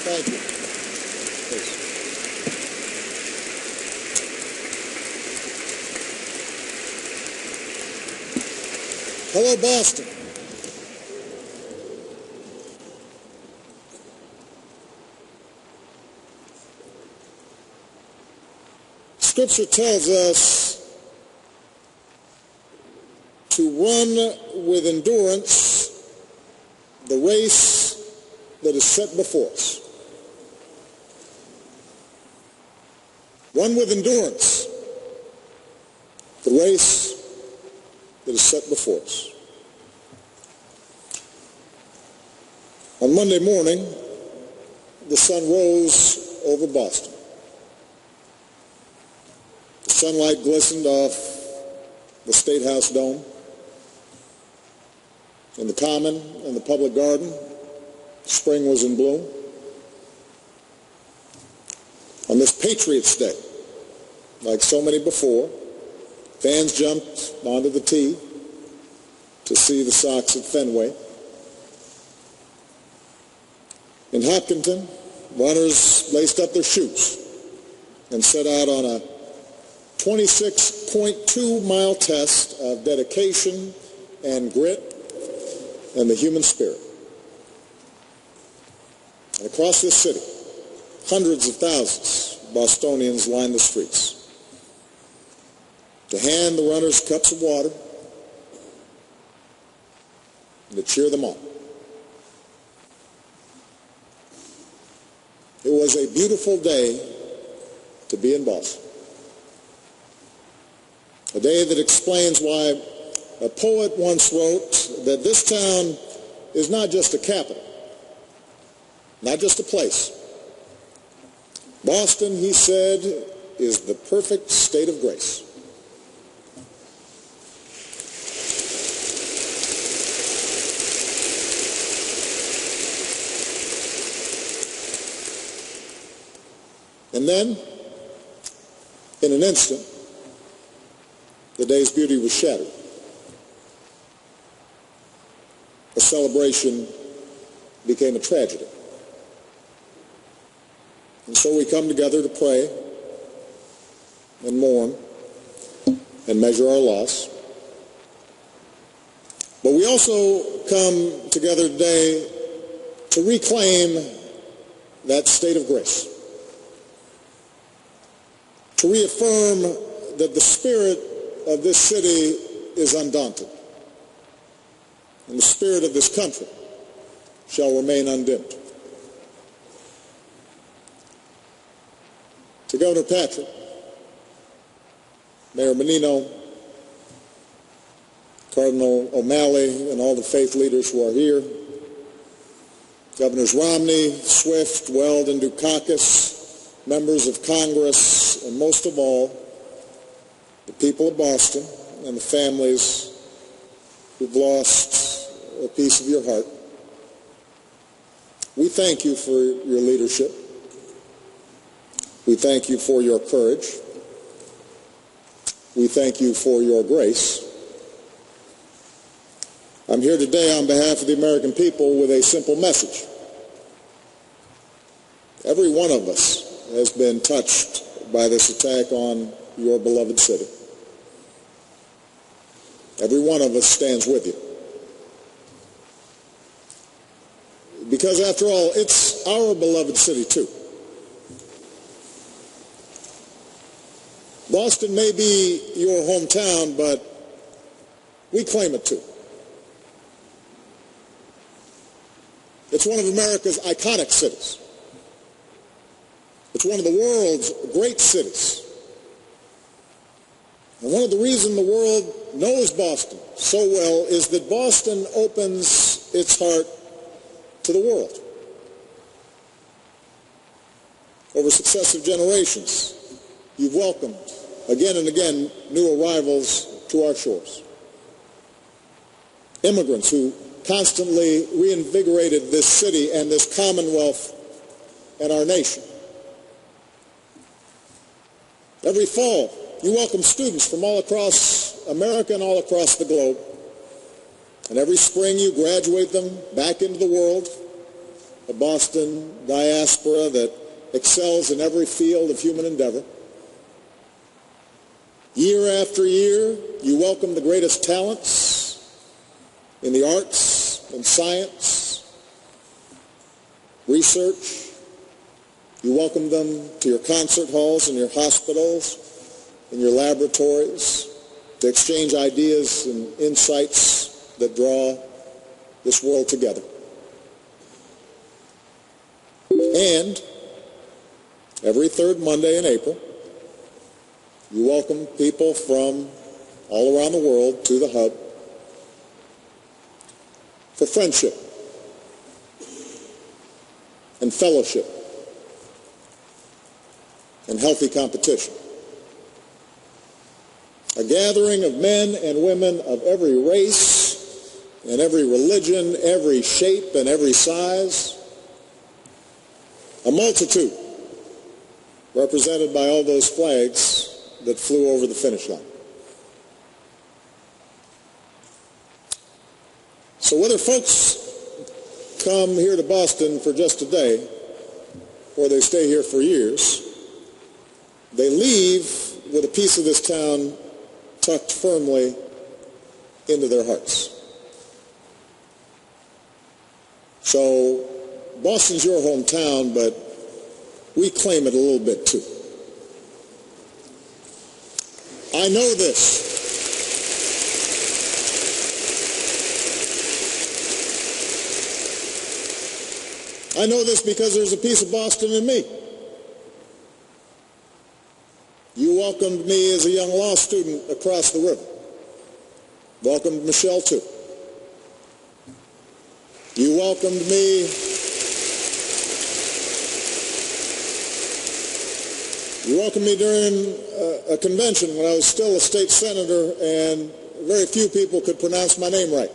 Thank you. Please. Hello, Boston. Scripture tells us to run with endurance the race that is set before us. Run with endurance the race that is set before us. On Monday morning, the sun rose over Boston. The sunlight glistened off the State House dome. In the Common and the Public Garden, spring was in bloom. On this Patriots' Day, like so many before, fans jumped onto the tee to see the Sox at Fenway. In Hopkinton, runners laced up their shoes and set out on a 26.2-mile test of dedication and grit and the human spirit. And across this city, hundreds of thousands of Bostonians lined the streets to hand the runners cups of water and to cheer them on. It was a beautiful day to be in Boston. A day that explains why a poet once wrote that this town is not just a capital, not just a place. Boston, he said, is the perfect state of grace. And then, in an instant, the day's beauty was shattered. A celebration became a tragedy. And so we come together to pray and mourn and measure our loss. But we also come together today to reclaim that state of grace, to reaffirm that the spirit of this city is undaunted, and the spirit of this country shall remain undimmed. To Governor Patrick, Mayor Menino, Cardinal O'Malley, and all the faith leaders who are here, Governors Romney, Swift, Weld, and Dukakis, members of Congress, and most of all, the people of Boston and the families who've lost a piece of your heart. We thank you for your leadership. We thank you for your courage. We thank you for your grace. I'm here today on behalf of the American people with a simple message. Every one of us has been touched by this attack on your beloved city. Every one of us stands with you. Because after all, it's our beloved city too. Boston may be your hometown, but we claim it too. It's one of America's iconic cities. It's one of the world's great cities. And one of the reasons the world knows Boston so well is that Boston opens its heart to the world. Over successive generations, you've welcomed again and again new arrivals to our shores. Immigrants who constantly reinvigorated this city and this commonwealth and our nation. Every fall, you welcome students from all across America and all across the globe. And every spring, you graduate them back into the world a Boston diaspora that excels in every field of human endeavor. Year after year, you welcome the greatest talents in the arts and science, research. You welcome them to your concert halls and your hospitals and your laboratories to exchange ideas and insights that draw this world together. And every third Monday in April, you welcome people from all around the world to the Hub for friendship and fellowship and healthy competition. A gathering of men and women of every race and every religion, every shape and every size. A multitude represented by all those flags that flew over the finish line. So whether folks come here to Boston for just a day or they stay here for years, they leave with a piece of this town tucked firmly into their hearts. So Boston's your hometown, but we claim it a little bit too. I know this. I know this because there's a piece of Boston in me. You welcomed me as a young law student across the river. Welcomed Michelle too. You welcomed me during a convention when I was still a state senator and very few people could pronounce my name right.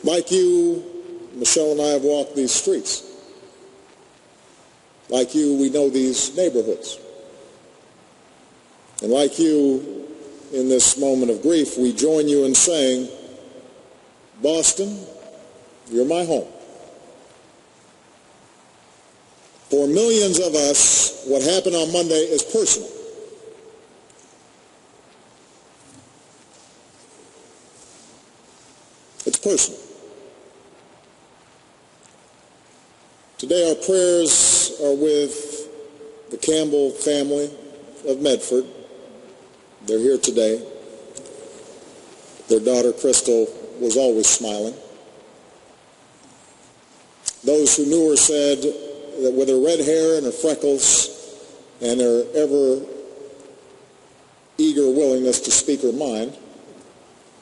Like you, Michelle and I have walked these streets. Like you, we know these neighborhoods. And like you, in this moment of grief, we join you in saying, Boston, you're my home. For millions of us, what happened on Monday is personal. It's personal. Today our prayers are with the Campbell family of Medford. They're here today. Their daughter Crystal was always smiling. Those who knew her said that with her red hair and her freckles and her ever eager willingness to speak her mind,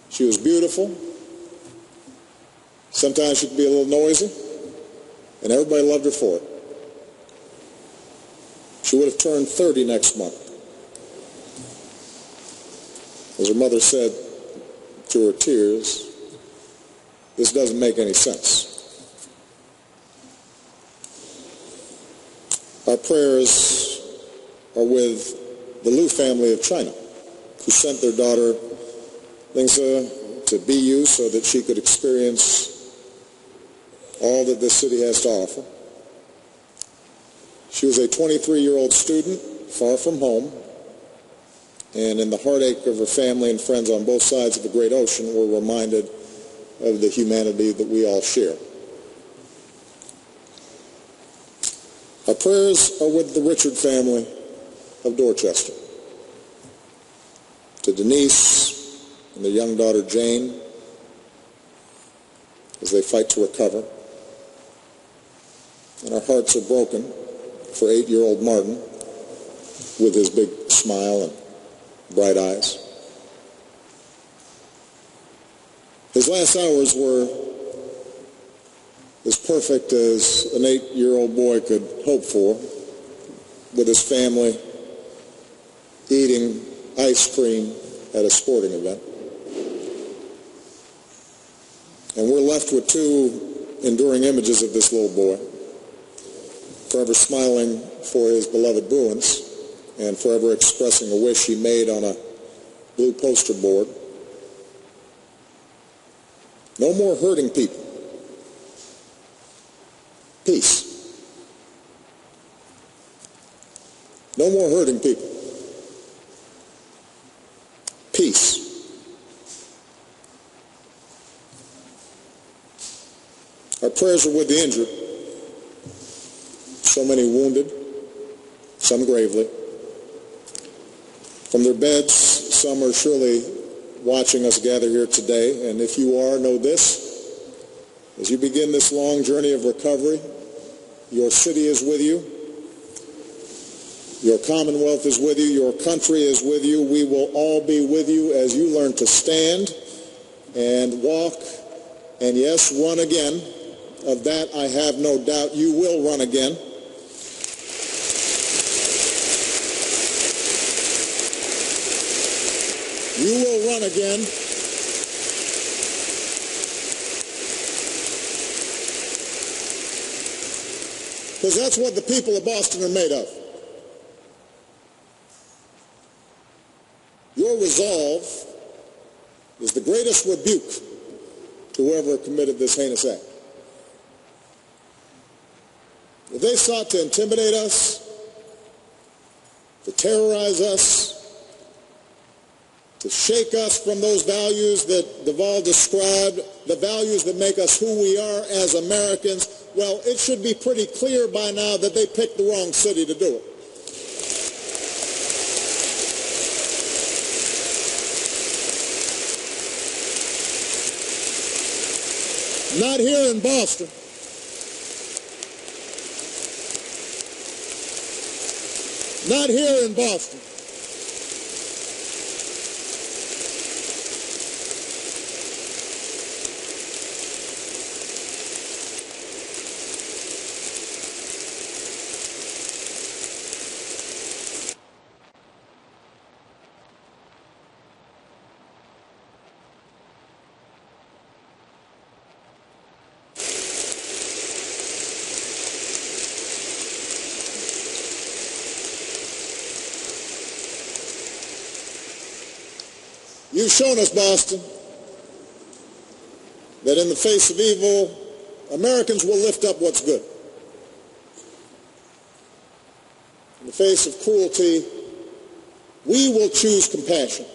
she was beautiful. Sometimes she could be a little noisy, and everybody loved her for it. She would have turned 30 next month. As her mother said through her tears, this doesn't make any sense. Our prayers are with the Liu family of China, who sent their daughter Lingzi to BU so that she could experience all that this city has to offer. She was a 23-year-old student, far from home, and in the heartache of her family and friends on both sides of the great ocean, we're reminded of the humanity that we all share. Our prayers are with the Richard family of Dorchester, to Denise and their young daughter Jane as they fight to recover. And our hearts are broken for 8-year-old Martin with his big smile and bright eyes. His last hours were as perfect as an 8-year-old boy could hope for, with his family eating ice cream at a sporting event. And we're left with two enduring images of this little boy, forever smiling for his beloved Bruins and forever expressing a wish he made on a blue poster board. No more hurting people. Peace. No more hurting people. Peace. Our prayers are with the injured. So many wounded, some gravely. From their beds, some are surely watching us gather here today. And if you are, know this. As you begin this long journey of recovery, your city is with you. Your commonwealth is with you. Your country is with you. We will all be with you as you learn to stand and walk and, yes, run again. Of that I have no doubt. You will run again. You will run again. Because that's what the people of Boston are made of. Your resolve is the greatest rebuke to whoever committed this heinous act. If they sought to intimidate us, to terrorize us, to shake us from those values that Deval described, the values that make us who we are as Americans, well, it should be pretty clear by now that they picked the wrong city to do it. Not here in Boston. Not here in Boston. You've shown us, Boston, that in the face of evil, Americans will lift up what's good. In the face of cruelty, we will choose compassion.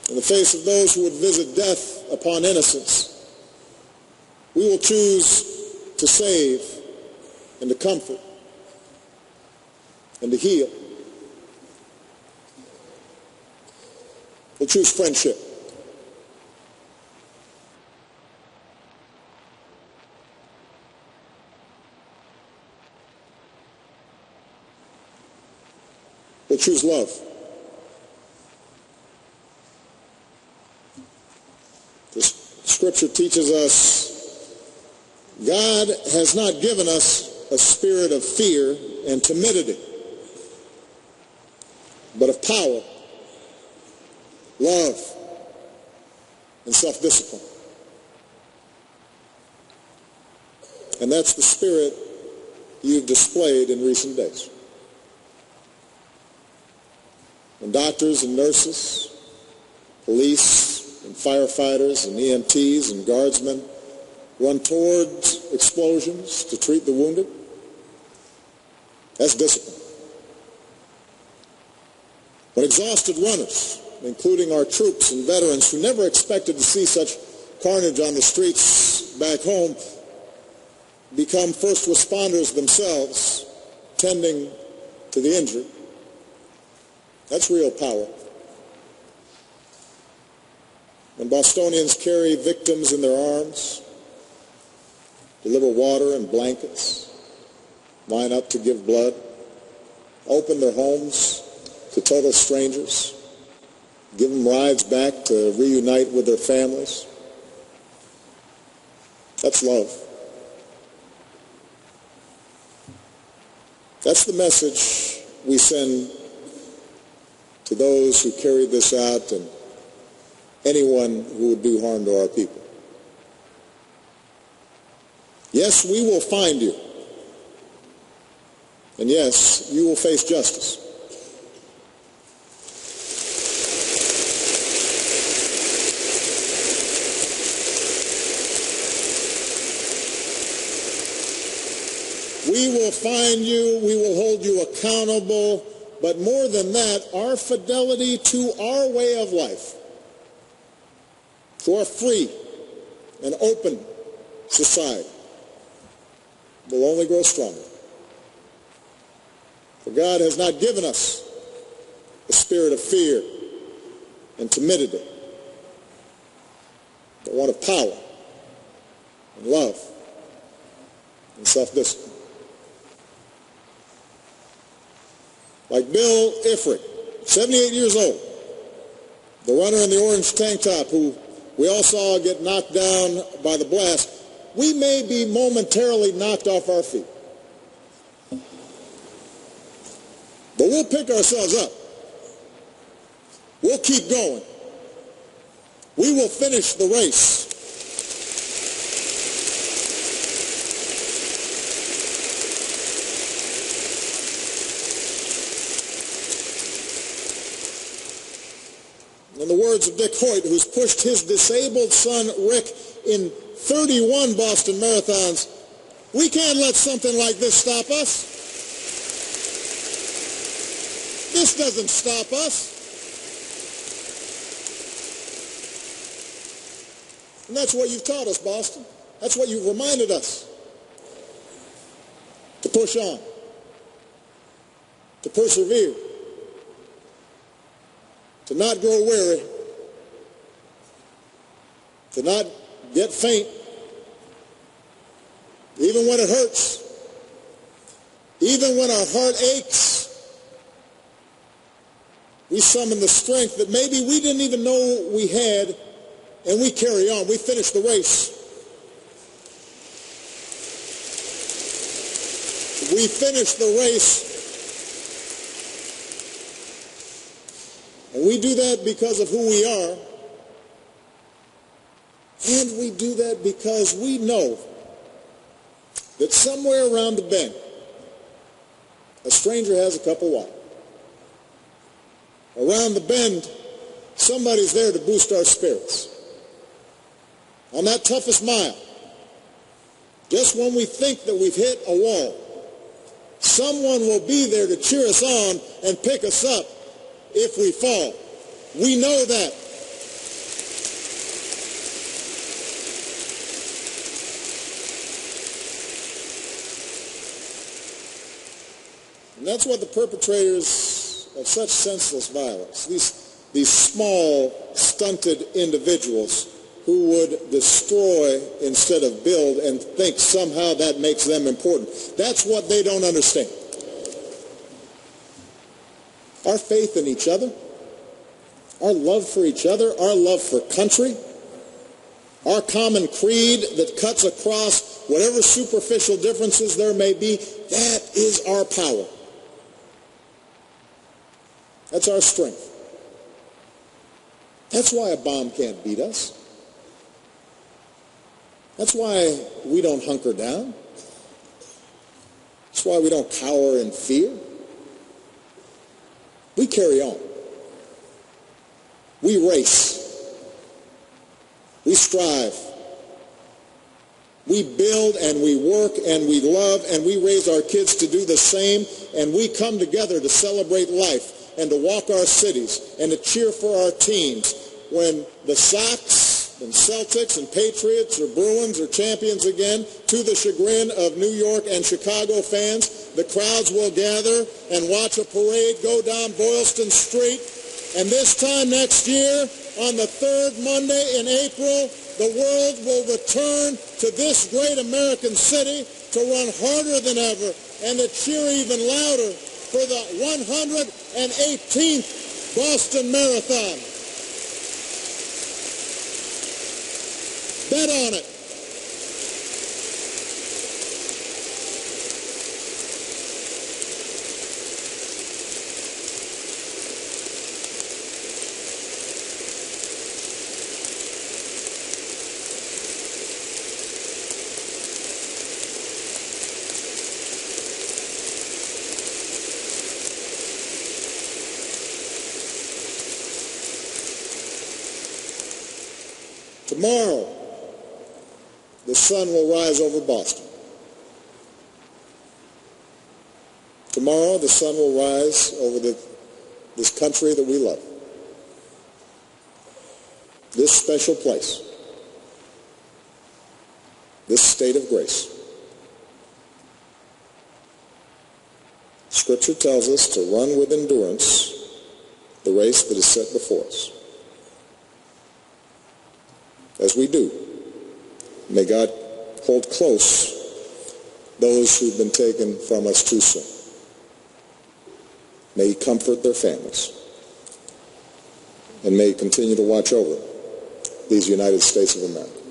In the face of those who would visit death upon innocence, we will choose to save and to comfort and to heal. We'll choose friendship. We'll choose love. The Scripture teaches us God has not given us a spirit of fear and timidity, but of power, love, and self-discipline. And that's the spirit you've displayed in recent days. When doctors and nurses, police and firefighters and EMTs and guardsmen run towards explosions to treat the wounded, that's discipline. When exhausted runners, including our troops and veterans who never expected to see such carnage on the streets back home, become first responders themselves, tending to the injured, that's real power. When Bostonians carry victims in their arms, deliver water and blankets, line up to give blood, open their homes to total strangers, give them rides back to reunite with their families. That's love. That's the message we send to those who carry this out and anyone who would do harm to our people. Yes, we will find you. And yes, you will face justice. We will find you. We will hold you accountable. But more than that, our fidelity to our way of life, to our free and open society, will only grow stronger. For God has not given us a spirit of fear and timidity, but one of power and love and self-discipline. Like Bill Ifrit, 78 years old, the runner in the orange tank top who we all saw get knocked down by the blast, we may be momentarily knocked off our feet. But we'll pick ourselves up. We'll keep going. We will finish the race. In the words of Dick Hoyt, who's pushed his disabled son Rick in 31 Boston marathons, we can't let something like this stop us. This doesn't stop us. And that's what you've taught us, Boston. That's what you've reminded us. To push on. To persevere. To not grow weary. To not get faint. Even when it hurts. Even when our heart aches. We summon the strength that maybe we didn't even know we had, and we carry on. We finish the race. We finish the race. And we do that because of who we are. And we do that because we know that somewhere around the bend, a stranger has a cup of water. Around the bend, somebody's there to boost our spirits. On that toughest mile, just when we think that we've hit a wall, someone will be there to cheer us on and pick us up if we fall. We know that. And that's what the perpetrators of such senseless violence, these small, stunted individuals who would destroy instead of build and think somehow that makes them important. That's what they don't understand. Our faith in each other, our love for each other, our love for country, our common creed that cuts across whatever superficial differences there may be, that is our power. That's our strength. That's why a bomb can't beat us. That's why we don't hunker down. That's why we don't cower in fear. We carry on. We race. We strive. We build and we work and we love and we raise our kids to do the same, and we come together to celebrate life and to walk our cities and to cheer for our teams when the Sox and Celtics and Patriots or Bruins are champions again. To the chagrin of New York and Chicago fans, the crowds will gather and watch a parade go down Boylston Street. And this time next year, on the third Monday in April, the world will return to this great American city to run harder than ever and to cheer even louder for the 118th Boston Marathon. Bet on it. Tomorrow, the sun will rise over Boston. Tomorrow, the sun will rise over this country that we love, this special place, this state of grace. Scripture tells us to run with endurance the race that is set before us. As we do, may God hold close those who've been taken from us too soon. May he comfort their families. And may he continue to watch over these United States of America.